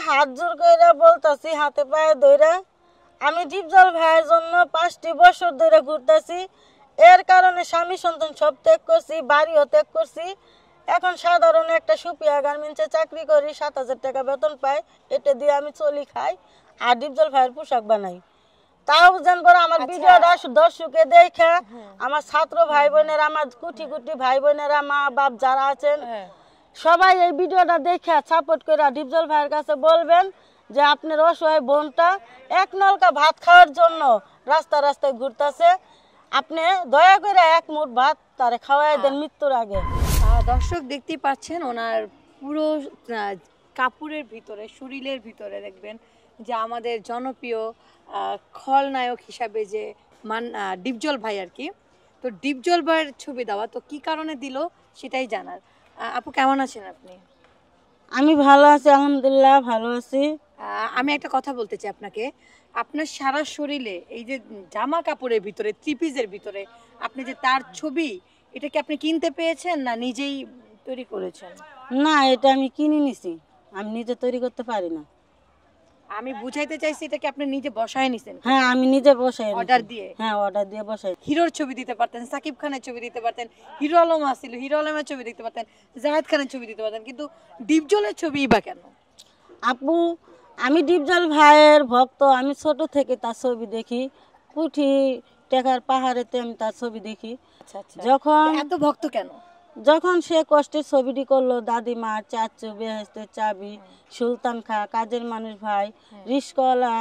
হাত জোর কইরা বলতাছি, হাতে পায়ে ধইরা, আমি ডিপজল ভাইয়ের জন্য 5টি বছর ধরে ঘুরতেছি। এর কারণে স্বামী সন্তান সব ত্যাগ করছি, বাড়িও ত্যাগ করছি। এখন সাধারণ একটা সুপিয়া গার্মেন্টসে চাকরি করি, 7,000 টাকা বেতন পাই। এটা দিয়ে আমি চলি খাই আর ডিপজল ভাইয়ের পোশাক বানাই। তাও জানবো আমার ভিডিওটা দর্শকে দেখা আমার ছাত্র ভাই বোনেরা, আমার কুটি কুটি ভাই বোনেরা, মা বাপ যারা আছেন সবাই এই ভিডিওটা দেখে সাপোর্ট করে ডিপজল ভাইয়ের কাছে বলবেন যে আপনার অসহায় বোনটা এক নলকা ভাত খাওয়ার জন্য রাস্তা রাস্তায় ঘুরতেছে, আপনি দয়া করে এক মুঠ ভাত তারে খাওয়াই দেন মৃত্যুর আগে। দর্শক দেখতেই পাচ্ছেন ওনার পুরো কাপড়ের ভিতরে, শরীরের ভিতরে দেখবেন যে আমাদের জনপ্রিয় খলনায়ক হিসাবে যে ডিপজল ভাই আর কি। তো ডিপজল ভাইয়ের ছবি দেওয়া, তো কি কারণে দিল সেটাই জানার। আপু কেমন আছেন আপনি? আমি ভালো আছি, আলহামদুলিল্লাহ ভালো আছি। আমি একটা কথা বলতে চাই আপনাকে, আপনার সারা শরীরে এই যে জামা কাপড়ের ভিতরে, থ্রি-পিসের ভিতরে আপনি যে তার ছবি, এটা কি আপনি কিনতে পেয়েছেন না নিজেই তৈরি করেছেন? না, এটা আমি কিনে নিছি, আমি নিজে তৈরি করতে পারি না। আমি বুঝাইতে চাইছি এটা কি আপনি নিজে বসায় নিছেন? হ্যাঁ, আমি নিজে বসাই, অর্ডার দিয়ে। হ্যাঁ, অর্ডার দিয়ে বসাই। হিরোর ছবি দিতে পারতেন, সাকিব খানের ছবি দিতে পারতেন, হিরো আলম আসছিল, হিরো আলমের ছবি দিতে পারতেন, জাহেদ খানের ছবি দিতে পারতেন, কিন্তু ডিপজলের ছবি বা কেন? আপু, আমি ডিপজল ভাইয়ের ভক্ত। আমি ছোট থেকে তার ছবি দেখি, পুঠি টেকার পাহাড়েতে আমি তার ছবি দেখি। যখন এত ভক্ত কেন? যখন সে কষ্টের ছবিটি করলো, দাদিমা, চাচু, বেহেস্তের চাবি, সুলতান খা, কাজের মানুষ ভাই, রিস্কওয়ালা,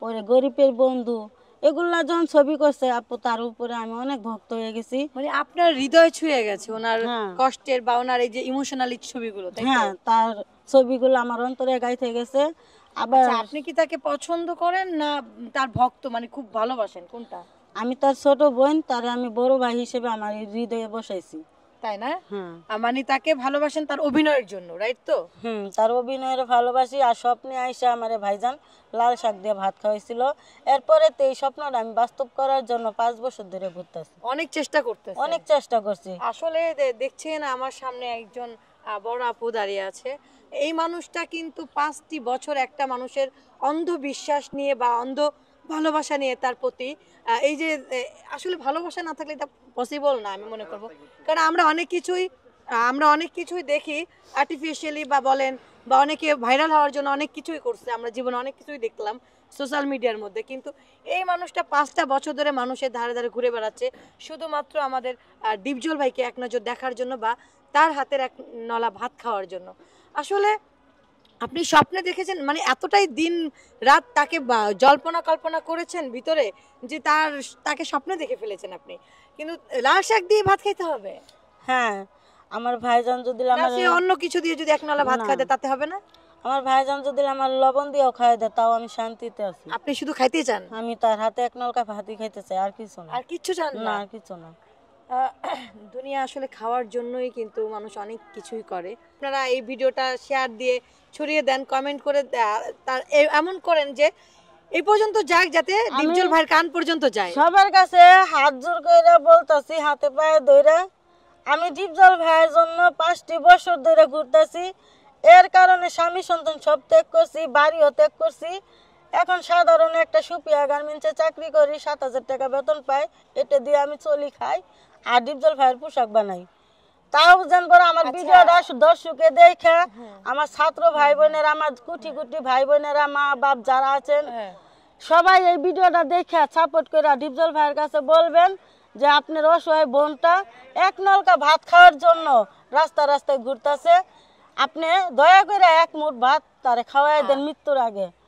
পরে গরিবের বন্ধু, এগুলা যখন ছবি করছে আপু, তার উপরে আমি অনেক ভক্ত হয়ে গেছি। মানে আপনার হৃদয় ছুঁয়ে গেছে ওনার কষ্টের বা ওনার এই যে ইমোশনালি ছবিগুলো। হ্যাঁ, তার ছবিগুলো আমার অন্তরে গাইতে গেছে। আবার আপনি কি তাকে পছন্দ করেন না তার ভক্ত, মানে খুব ভালোবাসেন, কোনটা? আমি তার ছোট বোন, তার আমি বড় ভাই হিসেবে আমার হৃদয়ে বসাইছি। তাই না? মানে তাকে ভালোবাসেন তার অভিনয়ের জন্য, রাইট তো? তার অভিনয়ের ভালোবাসি। আর স্বপ্নে আইসা আমারে ভাইজান লাল শাক দিয়ে ভাত খাওয়াইছিল। এরপরে তো এই স্বপ্নটা আমি বাস্তব করার জন্য 5 বছর ধরে ঘুরতেছি, অনেক চেষ্টা করতেছি, অনেক চেষ্টা করছি। আসলে দেখছেন আমার সামনে একজন বড় আপু দাঁড়িয়ে আছে। এই মানুষটা কিন্তু 5টি বছর একটা মানুষের অন্ধবিশ্বাস নিয়ে বা অন্ধ ভালোবাসা নিয়ে তার প্রতি, এই যে আসলে ভালোবাসা না থাকলে এটা পসিবল না আমি মনে করব। কারণ আমরা অনেক কিছুই দেখি আর্টিফিশিয়ালি বা বলেন, বা অনেকে ভাইরাল হওয়ার জন্য অনেক কিছুই করছে, আমরা জীবনে অনেক কিছুই দেখলাম সোশ্যাল মিডিয়ার মধ্যে। কিন্তু এই মানুষটা 5টা বছর ধরে মানুষের ধারে ধারে ঘুরে বেড়াচ্ছে শুধুমাত্র আমাদের ডিপজল ভাইকে এক নজর দেখার জন্য বা তার হাতের এক নলা ভাত খাওয়ার জন্য। আসলে আপনি স্বপ্নে দেখেছেন, মানে এতটাই দিন রাত তাকে জল্পনা কল্পনা করেছেন ভিতরে যে তাকে স্বপ্নে দেখে ফেলেছেন আপনি, কিন্তু লাল শাক দিয়ে ভাত খাইতে হবে? হ্যাঁ, আমার ভাইজান যদি আমার অন্য কিছু দিয়ে যদি এক নলা ভাত খাইতে, তাতে হবে না? আমার ভাইজান যদি আমার লবণ দিয়েও খাই দেয়, তাও আমি শান্তিতে আছি। আপনি শুধু খাইতে চান? আমি তার হাতে এক নলকা ভাতই খাইতে চাই, আর কিছু না। আর কিছু চান না? আর কিছু না। দুনিয়া আসলে খাওয়ার জন্যই কিন্তু মানুষ অনেক কিছুই করে। আপনারা এই ভিডিওটা শেয়ার দিয়ে ছড়িয়ে দেন, কমেন্ট করে তার এমন করেন যে এই পর্যন্ত যাক, যাতে ডিপজল ভাইয়ের কান পর্যন্ত যায়। সবার কাছে হাত জোর কইরা বলতাছি, হাতে পায়ে ধইরা, আমি ডিপজল ভাইয়ের জন্য 5টি বছর ধরে ঘুরতেছি। এর কারণে স্বামী সন্তান সব ত্যাগ করছি, বাড়িও ত্যাগ করছি। এখন সাধারণ একটা সুপিয়া গার্মেন্টসে চাকরি করি, 7,000 টাকা বেতন পাই। এটা দিয়ে আমি চলি খাই আর ডিপজল ভাইয়ের পোশাক বানাই। তাও জানবো আমার ভিডিওটা দর্শকে দেখা আমার ছাত্র ভাই বোনেরা, আমার কুটি কুটি ভাই বোনেরা, মা বাপ যারা আছেন সবাই এই ভিডিওটা দেখে সাপোর্ট করে ডিপজল ভাইয়ের কাছে বলবেন যে আপনার অসহায় বোনটা এক নলকা ভাত খাওয়ার জন্য রাস্তা রাস্তায় ঘুরতেছে, আপনি দয়া করে এক মুঠ ভাত তারে খাওয়াই দেন মৃত্যুর আগে।